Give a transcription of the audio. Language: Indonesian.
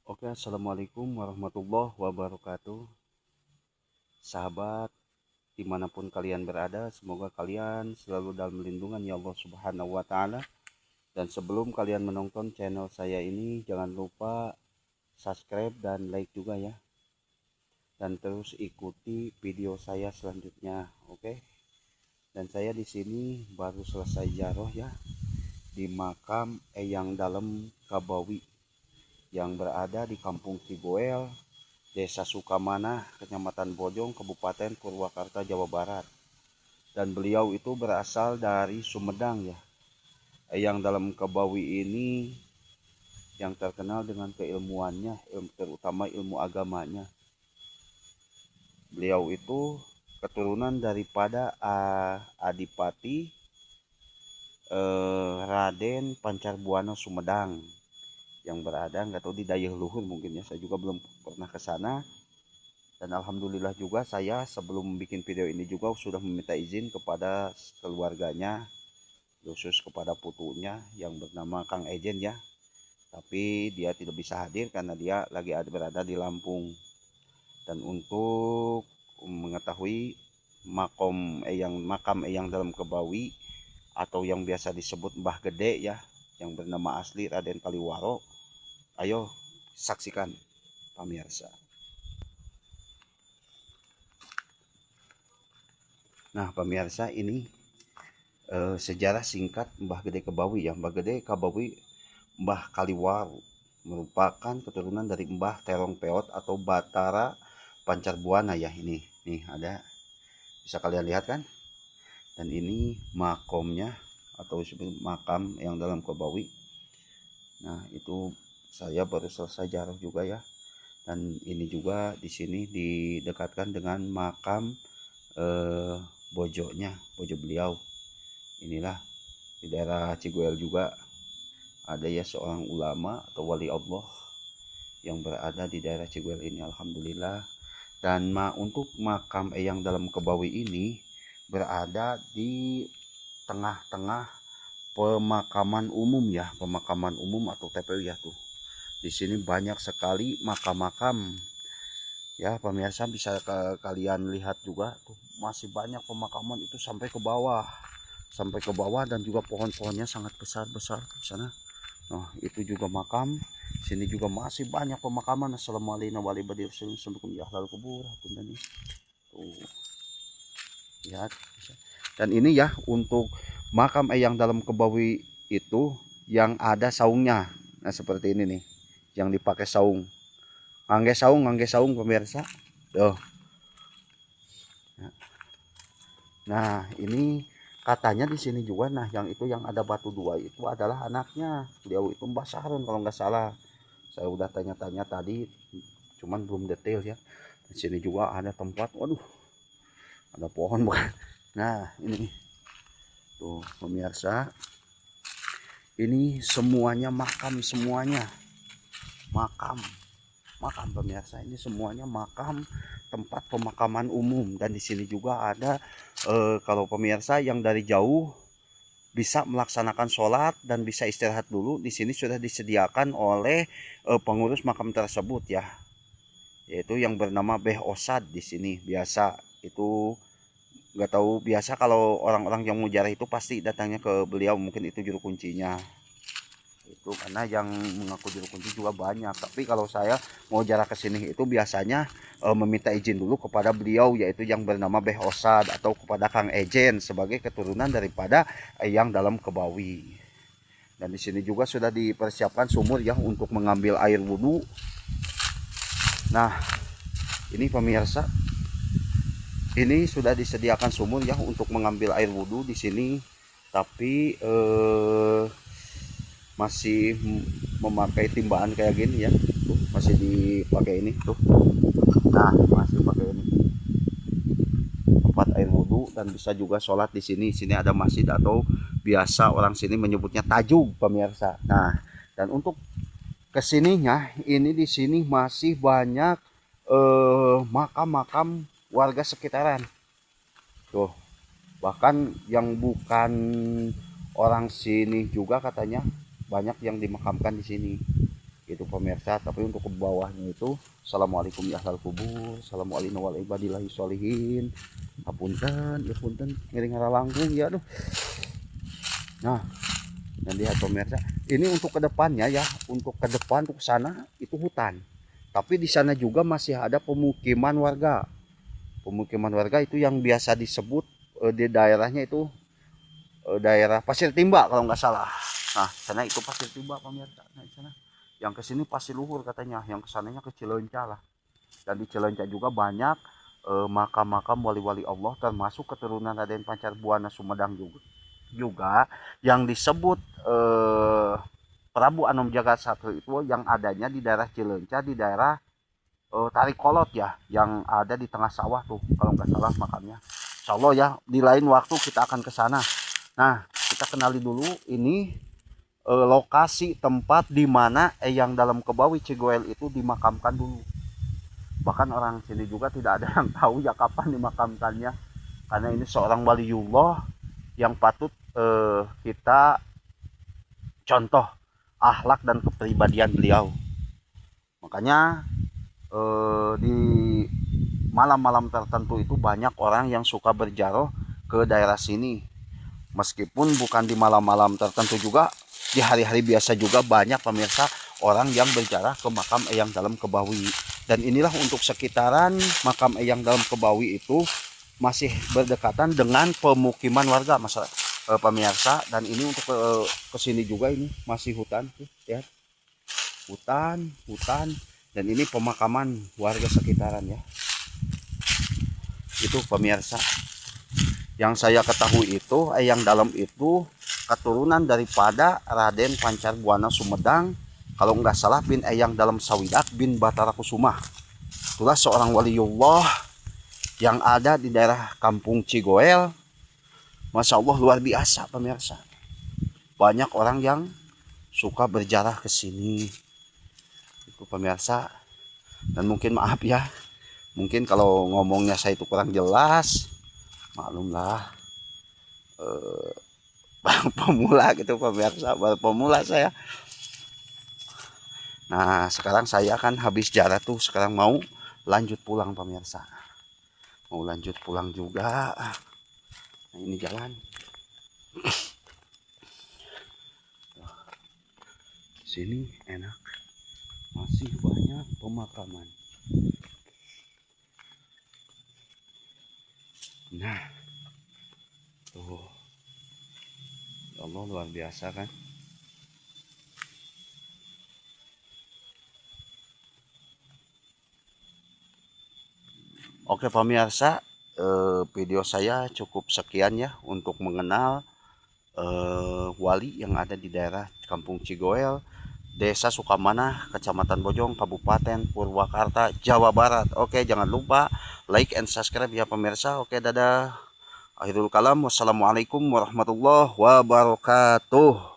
Oke, assalamualaikum warahmatullahi wabarakatuh. Sahabat, dimanapun kalian berada, semoga kalian selalu dalam lindungan ya Allah Subhanahu wa Ta'ala. Dan sebelum kalian menonton channel saya ini, jangan lupa subscribe dan like juga ya. Dan terus ikuti video saya selanjutnya, oke? Dan saya di sini baru selesai jaroh ya, di makam Eyang Dalem Kabawi yang berada di Kampung Cigoel, Desa Sukamana, Kecamatan Bojong, Kabupaten Purwakarta, Jawa Barat. Dan beliau itu berasal dari Sumedang ya. Yang dalam Kabawi ini yang terkenal dengan keilmuannya, terutama ilmu agamanya. Beliau itu keturunan daripada Adipati Raden Pancarbuana Sumedang yang berada nggak tahu di Dayeuh Luhur mungkin ya, saya juga belum pernah ke sana. Dan alhamdulillah juga saya sebelum bikin video ini juga sudah meminta izin kepada keluarganya, khusus kepada putunya yang bernama Kang Ejen ya. Tapi dia tidak bisa hadir karena dia lagi berada di Lampung. Dan untuk mengetahui makam Eyang Dalem Kabawi atau yang biasa disebut Mbah Gede ya, yang bernama asli Raden Kaliwaro, ayo saksikan pemirsa. Nah pemirsa, ini sejarah singkat Mbah Gede Kabawi ya. Mbah Gede Kabawi Mbah Kaliwaro merupakan keturunan dari Mbah Terong Peot atau Batara Pancarbuana ya. Ini nih ada, bisa kalian lihat kan. Dan ini makomnya atau disebut makam yang dalam Kabawi. Nah itu saya baru selesai jarah juga ya. Dan ini juga di sini didekatkan dengan makam bojo beliau. Inilah di daerah Ciguel juga ada ya seorang ulama atau wali Allah yang berada di daerah Ciguel ini, alhamdulillah. Dan untuk makam Eyang Dalem Kabawi ini berada di tengah-tengah pemakaman umum ya, pemakaman umum atau TPU ya tuh. Di sini banyak sekali makam-makam ya pemirsa, bisa kalian lihat juga tuh, masih banyak pemakaman itu sampai ke bawah dan juga pohon-pohonnya sangat besar-besar di sana. Nah itu juga makam, sini juga masih banyak pemakaman. Assalamualaikum warahmatullahi wabarakatuh. Tuh lihat. Dan ini ya untuk makam Eyang Dalem Kabawi itu yang ada saungnya. Nah seperti ini nih, yang dipakai saung. Ngangge saung pemirsa. Tuh. Nah ini katanya di sini juga, nah yang itu yang ada batu dua itu adalah anaknya. Beliau itu Mbah Sahrun kalau nggak salah. Saya udah tanya-tanya tadi, cuman belum detail ya. Di sini juga ada tempat, waduh, ada pohon bukan. Nah ini tuh pemirsa, ini semuanya makam, semuanya makam pemirsa. Ini semuanya makam, tempat pemakaman umum. Dan di sini juga ada kalau pemirsa yang dari jauh bisa melaksanakan sholat dan bisa istirahat dulu, di sini sudah disediakan oleh pengurus makam tersebut ya, yaitu yang bernama Beh Osad. Di sini biasa itu, nggak tahu, biasa kalau orang-orang yang mau jarah itu pasti datangnya ke beliau, mungkin itu juru kuncinya itu, karena yang mengaku juru kunci juga banyak. Tapi kalau saya mau jarak ke sini itu biasanya meminta izin dulu kepada beliau, yaitu yang bernama Beh Osad atau kepada Kang Ejen sebagai keturunan daripada Eyang Dalem Kabawi. Dan di sini juga sudah dipersiapkan sumur ya untuk mengambil air wudhu. Nah ini pemirsa, ini sudah disediakan sumur ya untuk mengambil air wudhu di sini. Tapi masih memakai timbaan kayak gini ya, tuh masih dipakai ini tuh. Nah masih pakai ini tempat air wudhu, dan bisa juga sholat di sini. Sini ada masjid atau biasa orang sini menyebutnya tajug pemirsa. Nah dan untuk kesininya ini, di sini masih banyak makam-makam warga sekitaran tuh, bahkan yang bukan orang sini juga katanya banyak yang dimakamkan di sini itu pemirsa. Tapi untuk ke bawahnya itu assalamualaikum ya ahlal kubur, assalamualaikum wal ibadillahi sholihin, apunten ya punten ngiring langgung ya aduh. Nah, dan lihat pemirsa, ini untuk kedepannya ya, untuk ke depan untuk sana itu hutan, tapi di sana juga masih ada pemukiman warga. Pemukiman warga itu yang biasa disebut di daerahnya itu daerah Pasir Timba kalau nggak salah. Nah, sana itu Pasir Timba pemirsa. Nah, di sana yang ke sini Pasir Luhur katanya, yang kesananya ke Cileunca lah. Dan di Cileunca juga banyak makam-makam wali-wali Allah, termasuk keturunan Raden Pancar Buana Sumedang juga yang disebut Prabu Anom Jagasatru itu yang adanya di daerah Cileunca, di daerah Tarikolot ya, yang ada di tengah sawah tuh kalau nggak salah makamnya. Insya Allah ya, di lain waktu kita akan ke sana. Nah, kita kenali dulu ini lokasi tempat di mana Eyang Dalam Kebawi Cigoel itu dimakamkan dulu. Bahkan orang sini juga tidak ada yang tahu ya kapan dimakamkannya, karena ini seorang waliullah yang patut kita contoh akhlak dan kepribadian beliau. Makanya di malam-malam tertentu itu banyak orang yang suka berjaroh ke daerah sini. Meskipun bukan di malam-malam tertentu juga, di hari-hari biasa juga banyak pemirsa orang yang berziarah ke makam Eyang Dalam Kebawi. Dan inilah untuk sekitaran makam Eyang Dalam Kebawi itu masih berdekatan dengan pemukiman warga masyarakat pemirsa. Dan ini untuk ke sini juga ini masih hutan tuh ya. Hutan. Dan ini pemakaman warga sekitaran ya. Itu pemirsa. Yang saya ketahui itu Eyang Dalam itu keturunan daripada Raden Pancar Buana Sumedang, kalau nggak salah bin Eyang Dalam Sawidak bin Batara Kusuma. Itulah seorang waliullah yang ada di daerah Kampung Cigoel. Masya Allah luar biasa pemirsa. Banyak orang yang suka berziarah ke sini. Itu pemirsa. Dan mungkin maaf ya, mungkin kalau ngomongnya saya itu kurang jelas, maklumlah, baru pemula gitu pemirsa, baru pemula saya. Nah, sekarang saya kan habis ziarah tuh, sekarang mau lanjut pulang pemirsa, mau lanjut pulang juga. Nah, ini jalan sini enak, masih banyak pemakaman. Nah, tuh, ya Allah luar biasa kan. Oke pemirsa, video saya cukup sekian ya untuk mengenal wali yang ada di daerah Kampung Cigoel, Desa Sukamana, Kecamatan Bojong, Kabupaten Purwakarta, Jawa Barat. Oke, jangan lupa like and subscribe ya pemirsa. Oke, dadah. Akhirul kalam. Wassalamualaikum warahmatullahi wabarakatuh.